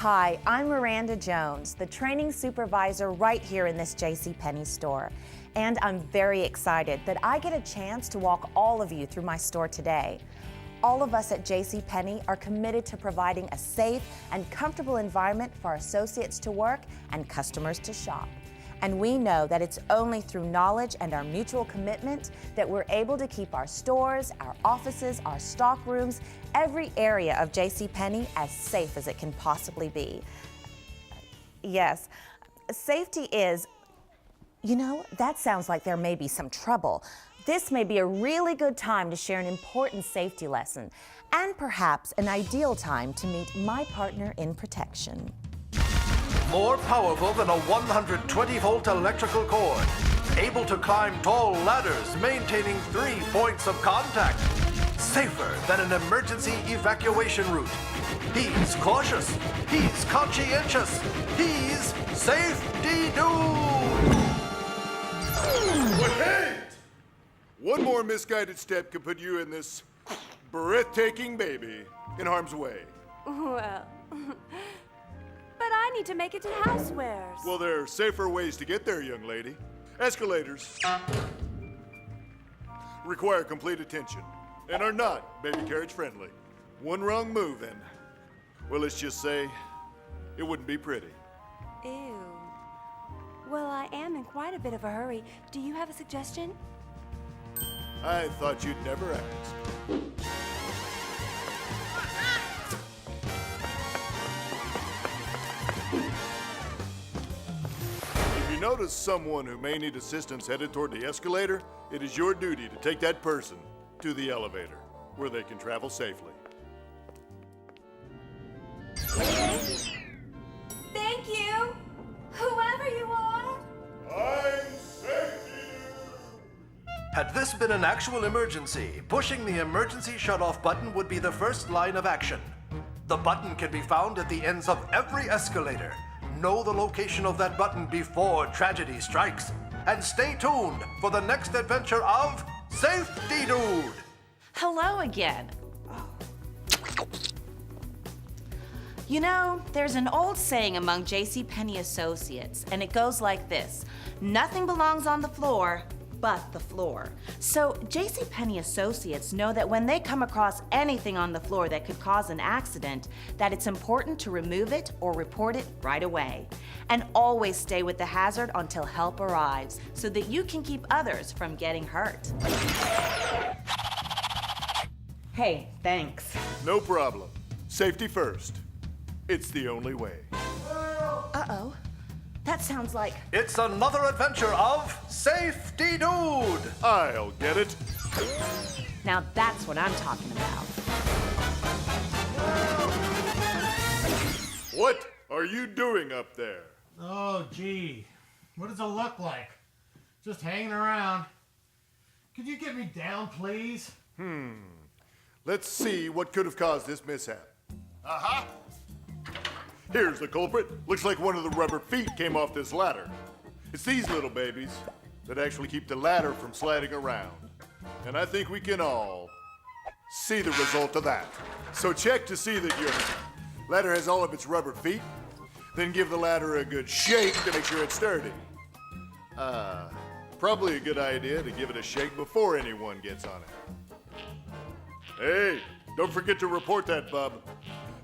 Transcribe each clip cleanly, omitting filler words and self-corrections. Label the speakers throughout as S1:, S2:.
S1: Hi, I'm Miranda Jones, the training supervisor right here in this JCPenney store. And I'm very excited that I get a chance to walk all of you through my store today. All of us at JCPenney are committed to providing a safe and comfortable environment for our associates to work and customers to shop. And we know that it's only through knowledge and our mutual commitment that we're able to keep our stores, our offices, our stock rooms, every area of JCPenney as safe as it can possibly be. Yes, safety is, that sounds like there may be some trouble. This may be a really good time to share an important safety lesson and perhaps an ideal time to meet my partner in protection.
S2: More powerful than a 120-volt electrical cord. Able to climb tall ladders, maintaining 3 points of contact. Safer than an emergency evacuation route. He's cautious. He's conscientious. He's Safety Dude!
S3: Wait! One more misguided step could put you and this breathtaking baby in harm's way.
S4: Well, but I need to make it to Housewares.
S3: Well, there are safer ways to get there, young lady. Escalators require complete attention and are not baby carriage friendly. One wrong move and, well, let's just say, it wouldn't be pretty.
S4: Ew. Well, I am in quite a bit of a hurry. Do you have a suggestion?
S3: I thought you'd never ask. If you notice someone who may need assistance headed toward the escalator, it is your duty to take that person to the elevator, where they can travel safely.
S4: Thank you, whoever you are.
S3: I'm Safety.
S2: Had this been an actual emergency, pushing the emergency shutoff button would be the first line of action. The button can be found at the ends of every escalator. Know the location of that button before tragedy strikes. And stay tuned for the next adventure of Safety Dude!
S5: Hello again. You know, there's an old saying among JCPenney associates, and it goes like this: nothing belongs on the floor but the floor. So JCPenney associates know that when they come across anything on the floor that could cause an accident, that it's important to remove it or report it right away. And always stay with the hazard until help arrives, so that you can keep others from getting hurt. Hey, thanks.
S3: No problem. Safety first. It's the only way.
S5: Uh-oh. That sounds like...
S2: It's another adventure of Safety Dude!
S3: I'll get it.
S5: Now that's what I'm talking about.
S3: What are you doing up there?
S6: Oh, gee. What does it look like? Just hanging around. Could you get me down, please?
S3: Let's see what could have caused this mishap. Uh-huh. Here's the culprit. Looks like one of the rubber feet came off this ladder. It's these little babies that actually keep the ladder from sliding around. And I think we can all see the result of that. So check to see that your ladder has all of its rubber feet. Then give the ladder a good shake to make sure it's sturdy. Probably a good idea to give it a shake before anyone gets on it. Hey, don't forget to report that, bub.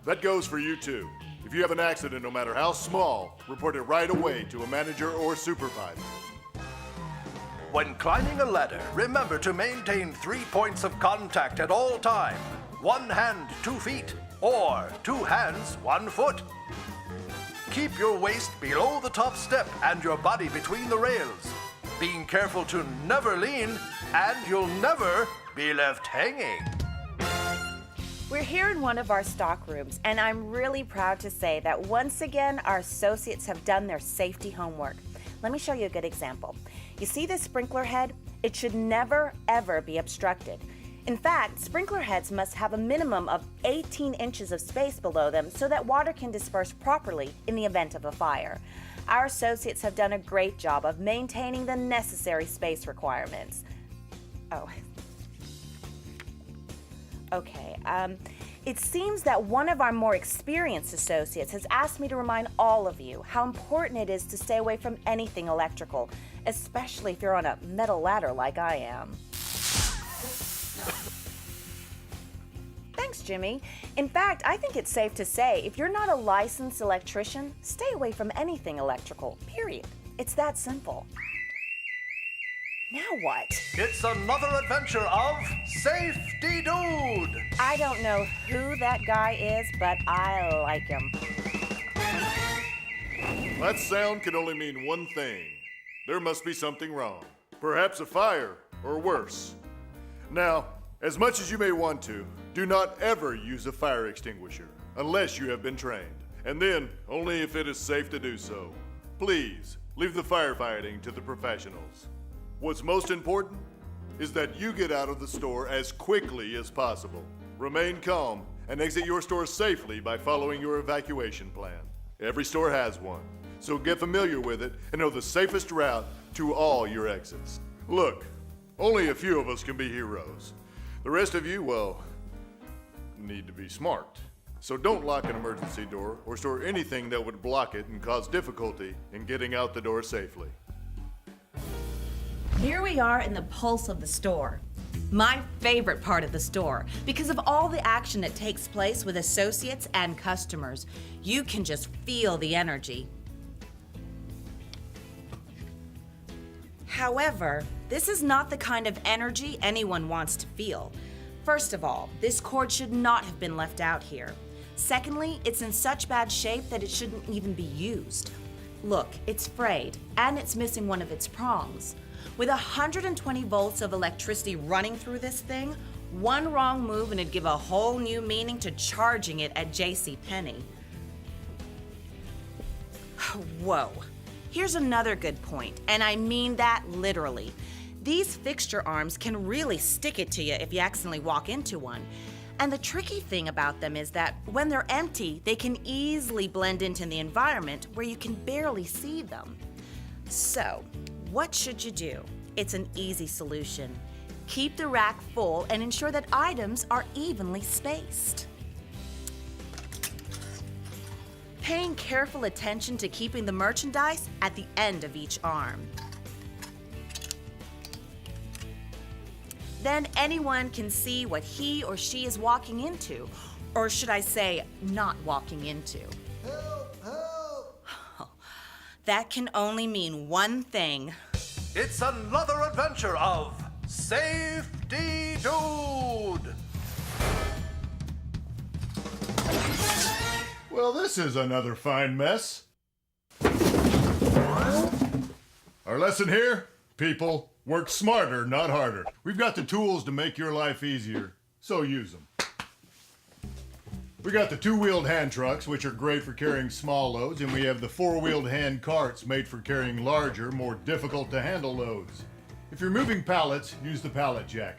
S3: That goes for you too. If you have an accident, no matter how small, report it right away to a manager or supervisor.
S2: When climbing a ladder, remember to maintain 3 points of contact at all time. 1 hand, 2 feet, or 2 hands, 1 foot. Keep your waist below the top step and your body between the rails. Being careful to never lean, and you'll never be left hanging.
S1: We're here in one of our stock rooms, and I'm really proud to say that once again, our associates have done their safety homework. Let me show you a good example. You see this sprinkler head? It should never, ever be obstructed. In fact, sprinkler heads must have a minimum of 18 inches of space below them so that water can disperse properly in the event of a fire. Our associates have done a great job of maintaining the necessary space requirements. Oh. Okay, It seems that one of our more experienced associates has asked me to remind all of you how important it is to stay away from anything electrical, especially if you're on a metal ladder like I am. Thanks, Jimmy. In fact, I think it's safe to say if you're not a licensed electrician, stay away from anything electrical, period. It's that simple. Now what?
S2: It's another adventure of Safety Dude!
S1: I don't know who that guy is, but I like him.
S3: That sound can only mean one thing. There must be something wrong. Perhaps a fire, or worse. Now, as much as you may want to, do not ever use a fire extinguisher unless you have been trained. And then, only if it is safe to do so. Please, leave the firefighting to the professionals. What's most important is that you get out of the store as quickly as possible. Remain calm and exit your store safely by following your evacuation plan. Every store has one, so get familiar with it and know the safest route to all your exits. Look, only a few of us can be heroes. The rest of you, well, need to be smart. So don't lock an emergency door or store anything that would block it and cause difficulty in getting out the door safely.
S5: Here we are in the pulse of the store. My favorite part of the store, because of all the action that takes place with associates and customers. You can just feel the energy. However, this is not the kind of energy anyone wants to feel. First of all, this cord should not have been left out here. Secondly, it's in such bad shape that it shouldn't even be used. Look, it's frayed, and it's missing one of its prongs. With 120 volts of electricity running through this thing, one wrong move and it'd give a whole new meaning to charging it at JCP. Whoa. Here's another good point, and I mean that literally. These fixture arms can really stick it to you if you accidentally walk into one. And the tricky thing about them is that when they're empty, they can easily blend into the environment where you can barely see them. So, what should you do? It's an easy solution. Keep the rack full and ensure that items are evenly spaced. Paying careful attention to keeping the merchandise at the end of each arm. Then anyone can see what he or she is walking into, or should I say, not walking into.
S2: Help! Help!
S5: That can only mean one thing.
S2: It's another adventure of Safety Dude!
S3: Well, this is another fine mess. Our lesson here, people, work smarter, not harder. We've got the tools to make your life easier, so use them. We got the two-wheeled hand trucks, which are great for carrying small loads, and we have the four-wheeled hand carts made for carrying larger, more difficult to handle loads. If you're moving pallets, use the pallet jack.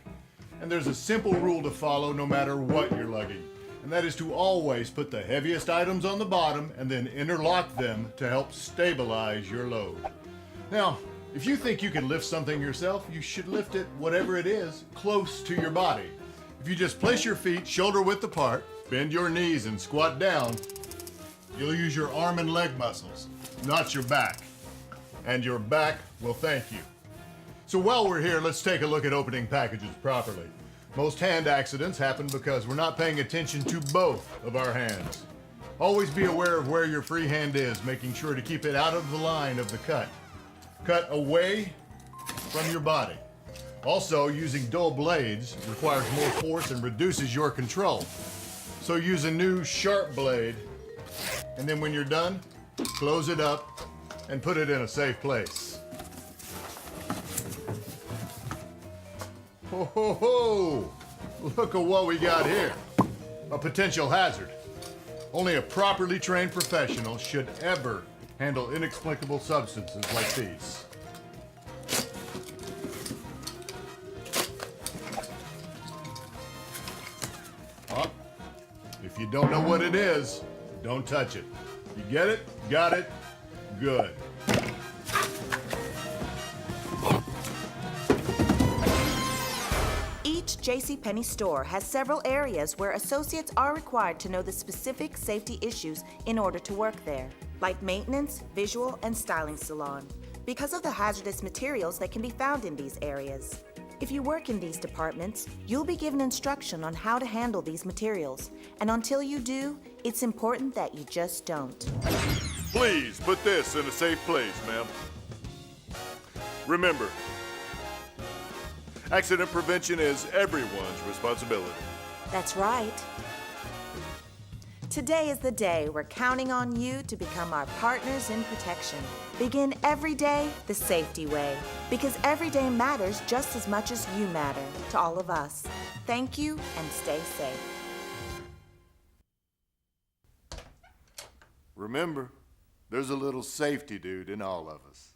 S3: And there's a simple rule to follow no matter what you're lugging, and that is to always put the heaviest items on the bottom and then interlock them to help stabilize your load. Now, if you think you can lift something yourself, you should lift it, whatever it is, close to your body. If you just place your feet shoulder width apart, bend your knees and squat down, you'll use your arm and leg muscles, not your back. And your back will thank you. So while we're here, let's take a look at opening packages properly. Most hand accidents happen because we're not paying attention to both of our hands. Always be aware of where your free hand is, making sure to keep it out of the line of the cut. Cut away from your body. Also, using dull blades requires more force and reduces your control. So use a new sharp blade, and then when you're done, close it up and put it in a safe place. Ho ho ho! Look at what we got here. A potential hazard. Only a properly trained professional should ever handle inexplicable substances like these. If you don't know what it is, don't touch it. You get it? Got it? Good.
S5: Each JCPenney store has several areas where associates are required to know the specific safety issues in order to work there, like maintenance, visual, and styling salon, because of the hazardous materials that can be found in these areas. If you work in these departments, you'll be given instruction on how to handle these materials, and until you do, it's important that you just don't.
S3: Please put this in a safe place, ma'am. Remember, accident prevention is everyone's responsibility.
S5: That's right. Today is the day we're counting on you to become our partners in protection. Begin every day the safety way, because every day matters just as much as you matter to all of us. Thank you and stay safe.
S3: Remember, there's a little safety dude in all of us.